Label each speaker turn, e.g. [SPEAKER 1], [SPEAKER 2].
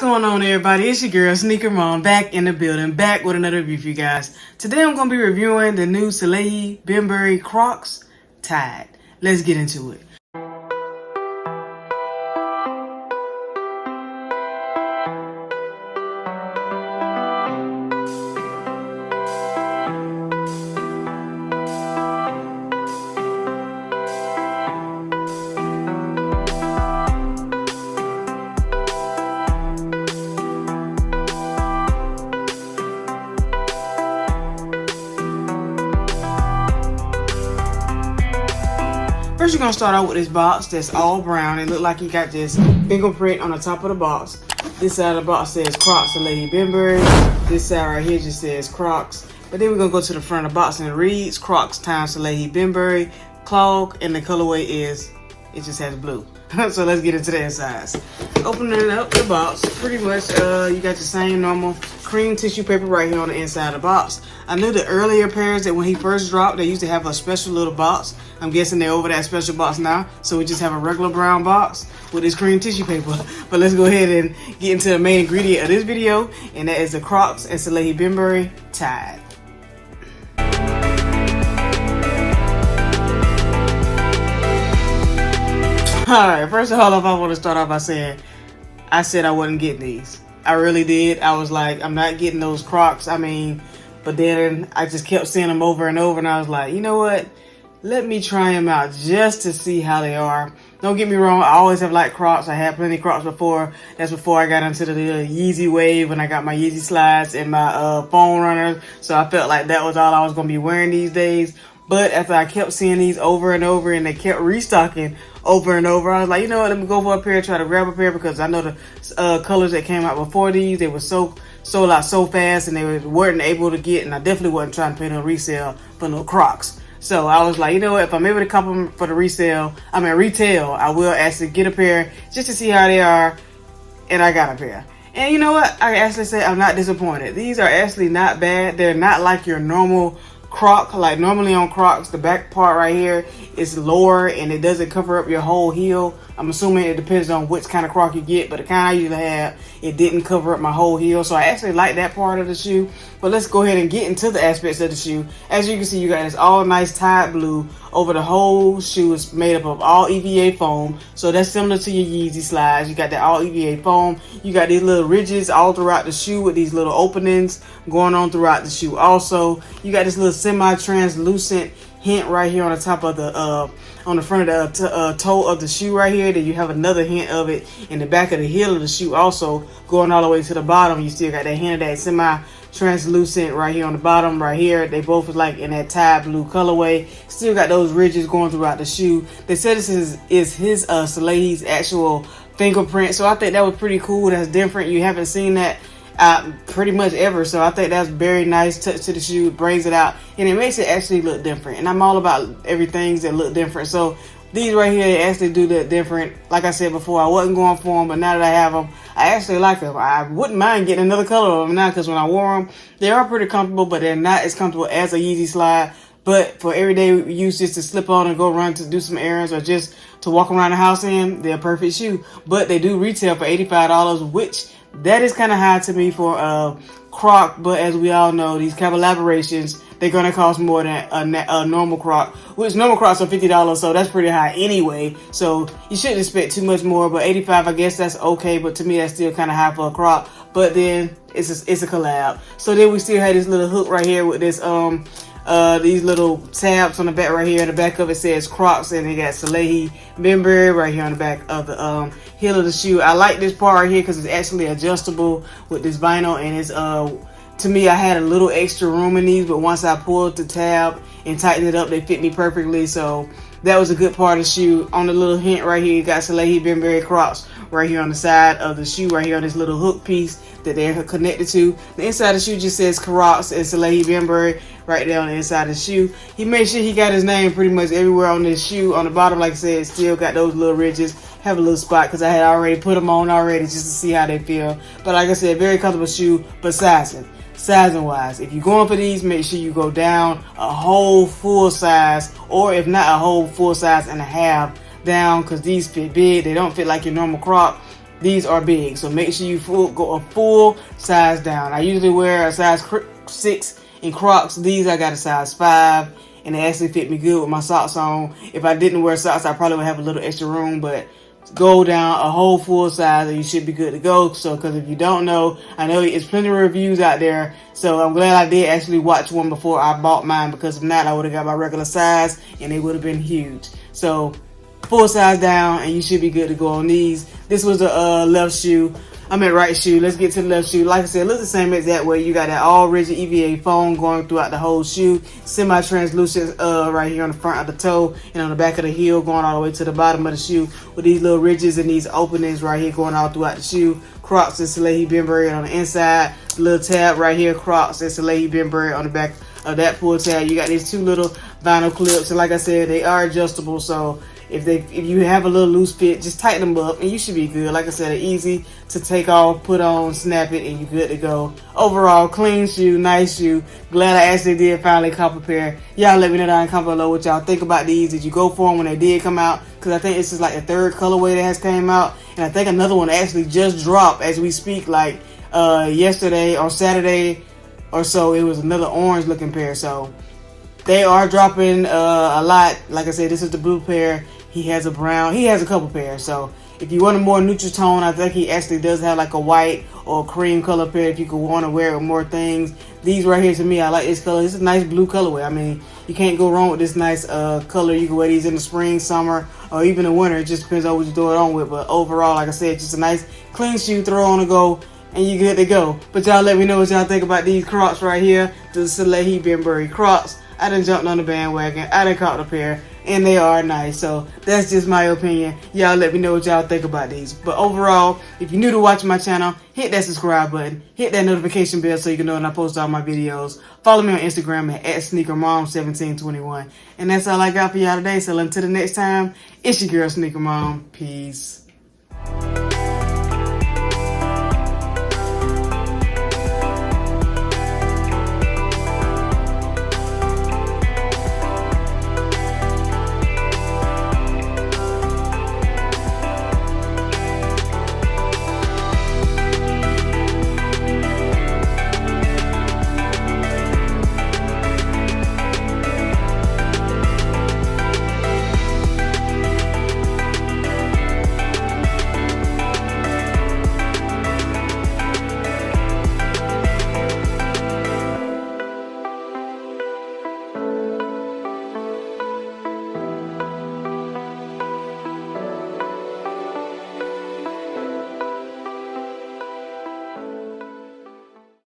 [SPEAKER 1] going on, everybody? It's your girl SnkrMom back in the building, back with another review for you guys. Today I'm going to be reviewing the new Salehe Bembury Crocs Tide. Let's get into it. First, you're going to start out with this box that's all brown. It looked like you got this fingerprint on the top of the box. This side of the box says Crocs Salehe Bembury. This side right here just says Crocs. But then we're going to go to the front of the box and it reads Crocs times Salehe Bembury Clog. And the colorway is, it just has blue. So let's get into the insides. Opening up the box, pretty much you got the same normal cream tissue paper right here on the inside of the box. I knew the earlier pairs that when he first dropped, they used to have a special little box. I'm guessing they're over that special box now. So we just have a regular brown box with this cream tissue paper. But let's go ahead and get into the main ingredient of this video. And that is the Crocs and Salehe Bembury Tide. Alright, first of all, I want to start off by saying, I said I wasn't getting these. I really did. I was like, I'm not getting those Crocs. But then I just kept seeing them over and over, and I was like, you know what? Let me try them out just to see how they are. Don't get me wrong, I always have liked Crocs. I had plenty of Crocs before. That's before I got into the Yeezy wave when I got my Yeezy slides and my foam runners. So I felt like that was all I was going to be wearing these days. But after I kept seeing these over and over and they kept restocking over and over, I was like, you know what, let me go for a pair, try to grab a pair, because I know the colors that came out before these, they were sold out so fast and they weren't able to get, and I definitely wasn't trying to pay no resale for no Crocs. So I was like, you know what, if I'm able to cop them for the retail, I will actually get a pair just to see how they are, and I got a pair. And you know what, I actually say I'm not disappointed. These are actually not bad. They're not like your normal Croc. Like normally on Crocs, the back part right here is lower and it doesn't cover up your whole heel. I'm assuming it depends on which kind of Croc you get, but the kind I usually have, it didn't cover up my whole heel. So I actually like that part of the shoe. But let's go ahead and get into the aspects of the shoe. As you can see, you got this all nice Tide blue over the whole shoe. Is made up of all EVA foam. So that's similar to your Yeezy slides. You got that all EVA foam. You got these little ridges all throughout the shoe with these little openings going on throughout the shoe. Also, you got this little semi-translucent hint right here on the top of the on the front of the toe of the shoe right here. Then you have another hint of it in the back of the heel of the shoe, also going all the way to the bottom. You still got that hint of that semi-translucent right here on the bottom right here. They both is like in that Tide blue colorway. Still got those ridges going throughout the shoe. They said this is his Salehe's actual fingerprint, so I think that was pretty cool. That's different. You haven't seen that pretty much ever, so I think that's very nice touch to the shoe. It brings it out and it makes it actually look different, and I'm all about everything that look different. So these right here, they actually do look different. Like I said before, I wasn't going for them, but now that I have them, I actually like them. I wouldn't mind getting another color of them now, because when I wore them, they are pretty comfortable, but they're not as comfortable as a Yeezy slide. But for everyday use, just to slip on and go run to do some errands or just to walk around the house in, they're a perfect shoe. But they do retail for $85, which that is kind of high to me for a Croc. But as we all know, these collaborations, they're going to cost more than a normal Croc, which normal Crocs are $50, so that's pretty high anyway. So you shouldn't expect too much more, but $85, I guess that's okay. But to me, that's still kind of high for a Croc. But then it's a collab. So then we still have this little hook right here with this these little tabs on the back right here. The back of it says Crocs, and it got Salehe Bembury right here on the back of the heel of the shoe. I like this part right here because it's actually adjustable with this vinyl, and it's to me, I had a little extra room in these, but once I pulled the tab and tightened it up, they fit me perfectly. So that was a good part of the shoe. On the little hint right here, you got Salehe Bembury Crocs right here on the side of the shoe, right here on this little hook piece that they're connected to. The inside of the shoe just says Crocs and Salehe Bembury right there on the inside of the shoe. He made sure he got his name pretty much everywhere on this shoe. On the bottom, like I said, still got those little ridges. Have a little spot because I had already put them on already just to see how they feel. But like I said, very comfortable shoe, but sizing wise, if you're going for these, make sure you go down a whole full size, or if not a whole full size and a half down, because these fit big. They don't fit like your normal Croc. these are big. So make sure you go a full size down. I usually wear a size 6 in Crocs. These I got a size 5, and they actually fit me good with my socks on. If I didn't wear socks, I probably would have a little extra room, but go down a whole full size and you should be good to go. So, because if you don't know, I know it's plenty of reviews out there, so I'm glad I did actually watch one before I bought mine, because if not, I would have got my regular size and it would have been huge. So full size down and you should be good to go on these. This was the left shoe. I'm at right shoe. Let's get to the left shoe. Like I said, it looks the same exact way. You got that all rigid EVA foam going throughout the whole shoe. Semi-translucent right here on the front of the toe and on the back of the heel going all the way to the bottom of the shoe, with these little ridges and these openings right here going all throughout the shoe. Crocs and Salehe Bembury on the inside. The little tab right here, Crocs and Salehe Bembury on the back of that pull tab. You got these two little vinyl clips, and like I said, they are adjustable, so if you have a little loose fit, just tighten them up and you should be good. Like I said, they're easy to take off, put on, snap it, and you're good to go. Overall, clean shoe, nice shoe. Glad I actually did finally cop a pair. Y'all let me know down in the comment below what y'all think about these. Did you go for them when they did come out? Because I think this is like the third colorway that has came out, and I think another one actually just dropped as we speak, like yesterday or Saturday or so. It was another orange looking pair, so they are dropping a lot. Like I said, this is the blue pair. He has a brown. He has a couple pairs. So if you want a more neutral tone, I think he actually does have like a white or a cream color pair if you could want to wear it with more things. These right here, to me, I like this color. This is a nice blue colorway. I mean, you can't go wrong with this nice color. You can wear these in the spring, summer, or even the winter. It just depends on what you throw it on with. But overall, like I said, just a nice clean shoe, throw on a go, and you're good to go. But y'all let me know what y'all think about these Crocs right here. The Salehe Bembury Crocs. I done jumped on the bandwagon. I done caught a pair, and they are nice. So that's just my opinion. Y'all let me know what y'all think about these. But overall, if you're new to watching my channel, hit that subscribe button. Hit that notification bell so you can know when I post all my videos. Follow me on Instagram at SnkrMom1721. And that's all I got for y'all today. So until the next time, it's your girl SnkrMom. Peace.